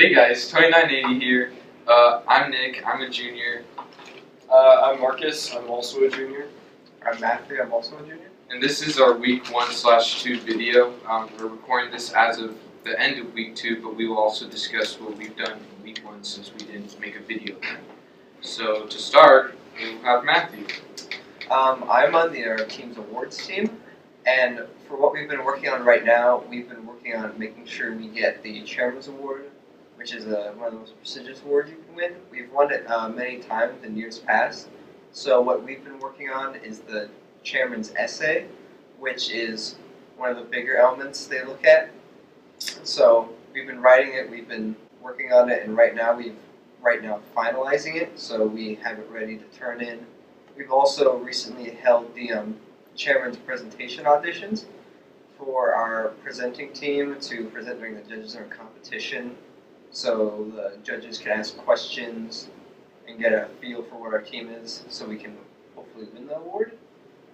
Hey guys, 2980 here. I'm Nick, I'm a junior. I'm Marcus, I'm also a junior. I'm Matthew, I'm also a junior. And this is our week 1/2 video. We're recording this as of the end of week 2, but we will also discuss what we've done in week 1 since we didn't make a video then. So to start, we'll have Matthew. I'm on our team's awards team, and for what we've been working on right now, we've been working on making sure we get the Chairman's Award, which is one of the most prestigious awards you can win. We've won it many times in years past. So what we've been working on is the Chairman's Essay, which is one of the bigger elements they look at. So we've been writing it, we've been working on it, and right now finalizing it, so we have it ready to turn in. We've also recently held the Chairman's presentation auditions for our presenting team to present during the judges' competition, so the judges can ask questions and get a feel for what our team is, so we can hopefully win the award.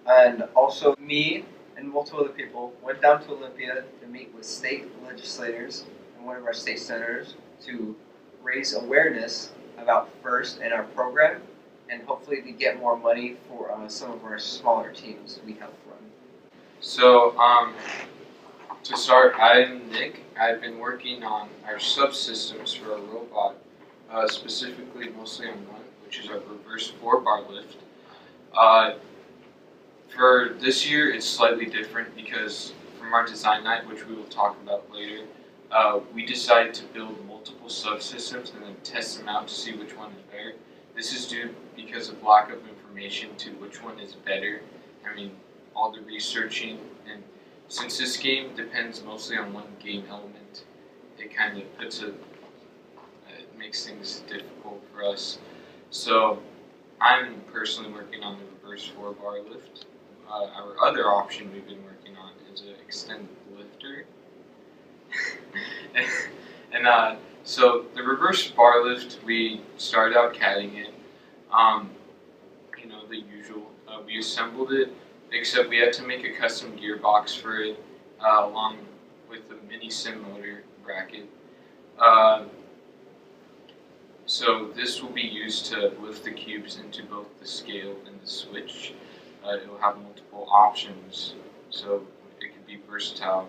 And also, me and multiple other people went down to Olympia to meet with state legislators and one of our state senators to raise awareness about FIRST and our program, and hopefully to get more money for some of our smaller teams we help run. So to start, I'm Nick. I've been working on our subsystems for a robot, specifically mostly on one, which is our reverse 4-bar lift. For this year, it's slightly different because from our design night, which we will talk about later, we decided to build multiple subsystems and then test them out to see which one is better. This is due because of lack of information to which one is better. I mean, all the researching, and since this game depends mostly on one game element, it kind of it makes things difficult for us. So I'm personally working on the reverse 4-bar lift. Our other option we've been working on is an extended lifter. So the reverse bar lift, we started out CADing it. The usual. We assembled it, except we had to make a custom gearbox for it, along with the mini sim motor bracket. So this will be used to lift the cubes into both the scale and the switch. It will have multiple options, so it can be versatile.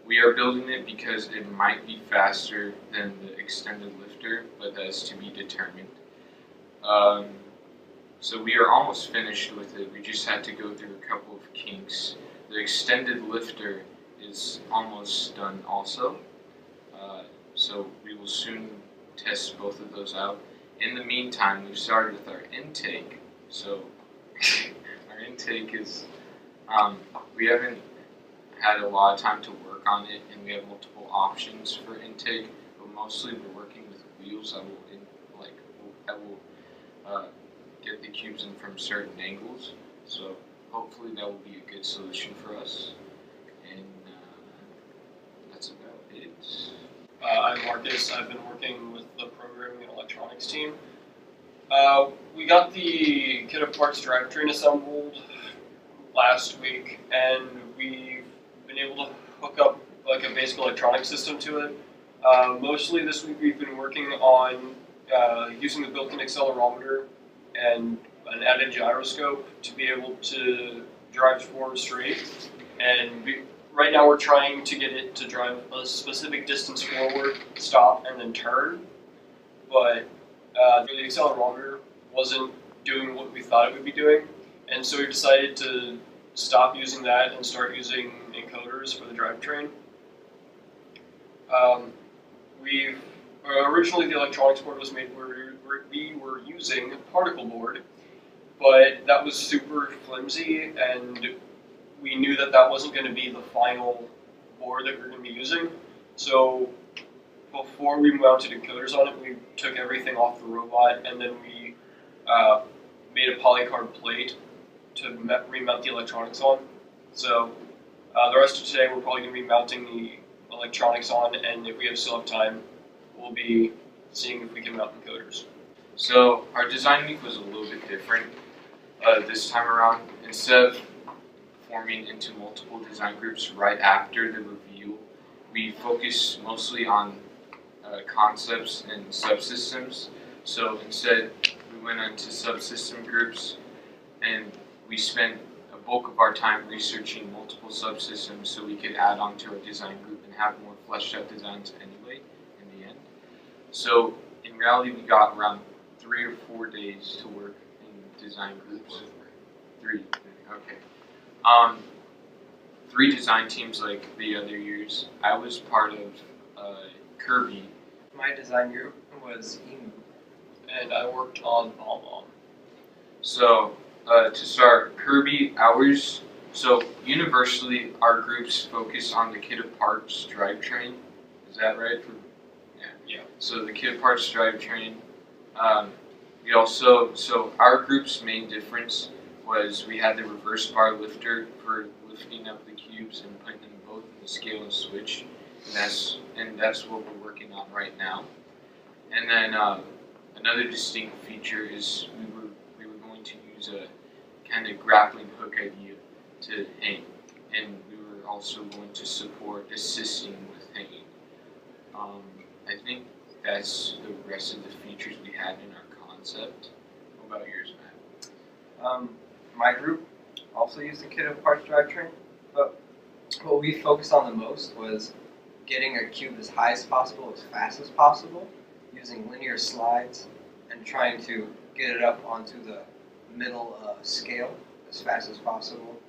We are building it because it might be faster than the extended lifter, but that is to be determined. So we are almost finished with it. We just had to go through a couple of kinks. The extended lifter is almost done also, so we will soon test both of those out. In the meantime, we've started with our intake. So our intake is, we haven't had a lot of time to work on it, and we have multiple options for intake, but mostly we're working with wheels that will get the cubes in from certain angles. So hopefully that will be a good solution for us, and that's about it. I'm Marcus, I've been working with the programming and electronics team. We got the kit of parts drivetrain assembled last week, and we've been able to hook up like a basic electronic system to it. Mostly this week we've been working on using the built-in accelerometer and an added gyroscope to be able to drive forward straight. And right now we're trying to get it to drive a specific distance forward, stop, and then turn. But the accelerometer wasn't doing what we thought it would be doing, and so we decided to stop using that and start using encoders for the drivetrain. Originally the electronics board was made where we were using a particle board, but that was super flimsy, and we knew that that wasn't going to be the final board that we were going to be using. So before we mounted encoders on it, we took everything off the robot, and then we made a polycarbonate plate to remount the electronics on. So the rest of today we're probably going to be mounting the electronics on, and if we still have time, we'll be seeing if we can mount encoders. So our design week was a little bit different this time around. Instead of forming into multiple design groups right after the review, we focused mostly on concepts and subsystems. So instead, we went into subsystem groups, and we spent a bulk of our time researching multiple subsystems so we could add on to our design group and have more fleshed out designs anyway in the end. So in reality, we got around 3 or 4 days to work in design groups. 3, okay. 3 design teams like the other years. I was part of Kirby. My design group was Emu. And I worked on Bomb. So to start, Kirby hours. So universally, our groups focus on the kit of parts drivetrain. Is that right? Yeah. So the kit of parts drivetrain. We also, so our group's main difference was we had the reverse bar lifter for lifting up the cubes and putting them both in the scale and switch, and that's what we're working on right now. And then another distinct feature is we were going to use a kind of grappling hook idea to hang, and we were also going to support assisting with hanging. I think that's the rest of the features we had in our concept. What about yours, Matt? My group also used the kit of parts drivetrain, but what we focused on the most was getting a cube as high as possible, as fast as possible, using linear slides and trying to get it up onto the middle scale as fast as possible.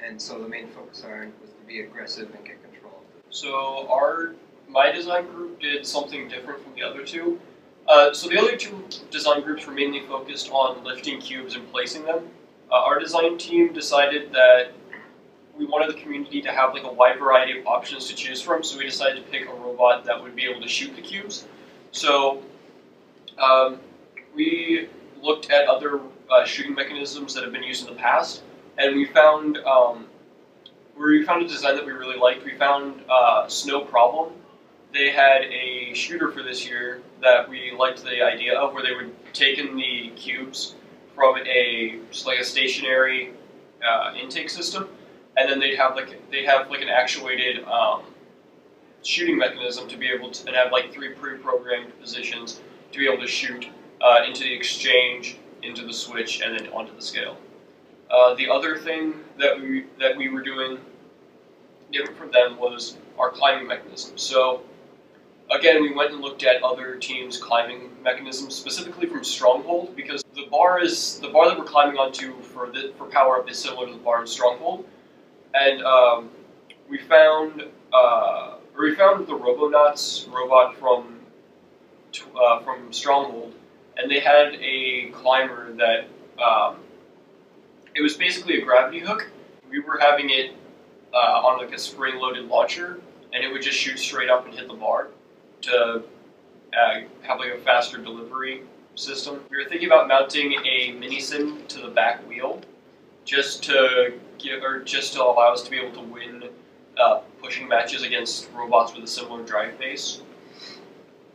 And so the main focus area was to be aggressive and get control. So my design group did something different from the other two. So the other two design groups were mainly focused on lifting cubes and placing them. Our design team decided that we wanted the community to have like a wide variety of options to choose from, so we decided to pick a robot that would be able to shoot the cubes. So we looked at other shooting mechanisms that have been used in the past, and we found a design that we really liked. We found Snow Problem. They had a shooter for this year that we liked the idea of, where they would take in the cubes from a stationary intake system, and then they'd have an actuated shooting mechanism to be able to, and have like 3 pre-programmed positions to be able to shoot into the exchange, into the switch, and then onto the scale. The other thing that we were doing different from them was our climbing mechanism. So again, we went and looked at other teams' climbing mechanisms, specifically from Stronghold, because the bar that we're climbing onto for power up is similar to the bar in Stronghold, and we found the Robonauts robot from Stronghold, and they had a climber that it was basically a gravity hook. We were having it on like a spring-loaded launcher, and it would just shoot straight up and hit the bar to have like a faster delivery system. We were thinking about mounting a mini-sim to the back wheel, just to allow us to be able to win pushing matches against robots with a similar drive base,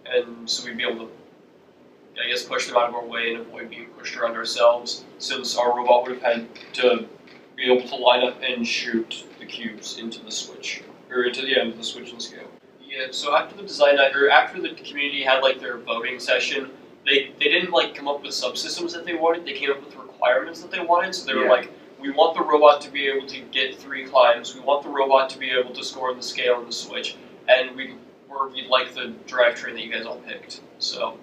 and so we'd be able to, I guess, push them out of our way and avoid being pushed around ourselves, since our robot would have had to be able to line up and shoot the cubes into the switch, or into the switch and scale. Yeah, so after the design night, or after the community had like their voting session, they didn't like come up with subsystems that they wanted. They came up with requirements that they wanted. So they were like, we want the robot to be able to get 3 climbs. We want the robot to be able to score in the scale and the switch, and we'd like the drivetrain that you guys all picked. So,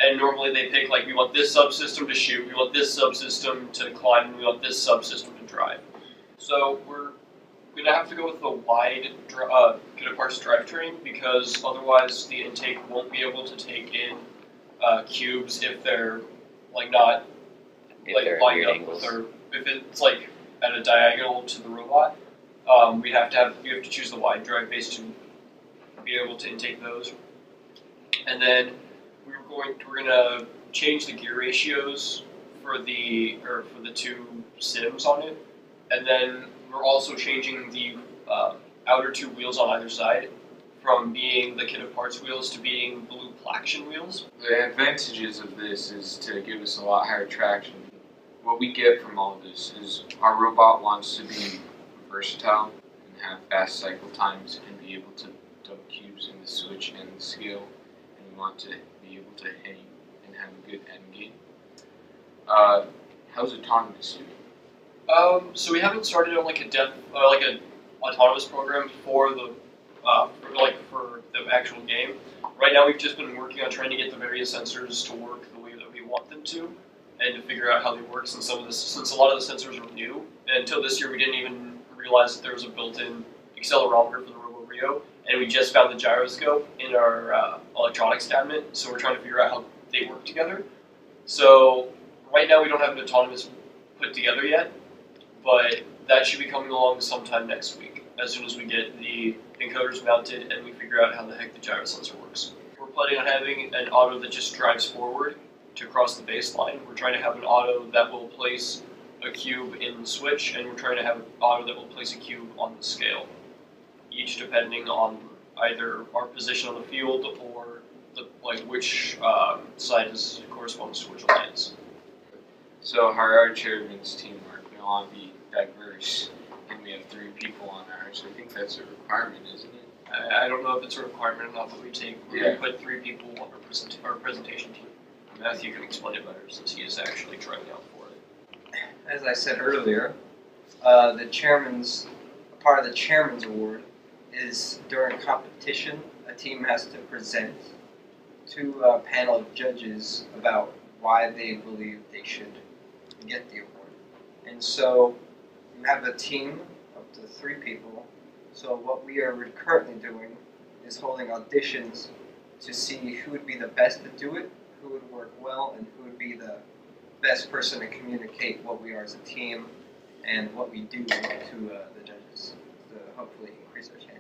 and normally they pick like, we want this subsystem to shoot, we want this subsystem to climb, and we want this subsystem to drive. So we're going to have to go with the wide kit of parts drivetrain, because otherwise the intake won't be able to take in cubes if they're like not lined up with their, if it's like at a diagonal to the robot. You have to choose the wide drive base to be able to intake those, and then we're gonna change the gear ratios for the 2 sims on it, and then we're also changing the outer 2 wheels on either side from being the kit of parts wheels to being blue Plaxion wheels. The advantages of this is to give us a lot higher traction. What we get from all this is our robot wants to be versatile and have fast cycle times and be able to double cubes in the switch and the scale, and we want to be able to hang and have a good end game. How's autonomous doing? So we haven't started on like an autonomous program for for the actual game. Right now, we've just been working on trying to get the various sensors to work the way that we want them to, and to figure out how they work. Since a lot of the sensors are new, and until this year, we didn't even realize that there was a built-in accelerometer for the Robo-Rio, and we just found the gyroscope in our electronics cabinet. So we're trying to figure out how they work together. So right now, we don't have an autonomous put together yet, but that should be coming along sometime next week, as soon as we get the encoders mounted and we figure out how the heck the gyro sensor works. We're planning on having an auto that just drives forward to cross the baseline. We're trying to have an auto that will place a cube in the switch, and we're trying to have an auto that will place a cube on the scale, each depending on either our position on the field or which side corresponds to which alliance. So our chairman's teamwork, we want to be diverse, and we have 3 people on ours. I think that's a requirement, isn't it? I don't know if it's a requirement or not, but we put 3 people on our presentation team. Matthew can explain it better since he is actually trying out for it. As I said earlier, part of the chairman's award is during competition, a team has to present to a panel of judges about why they believe they should get the award. And so you have a team up to 3 people. So what we are currently doing is holding auditions to see who would be the best to do it, who would work well, and who would be the best person to communicate what we are as a team and what we do to the judges to hopefully increase our chances.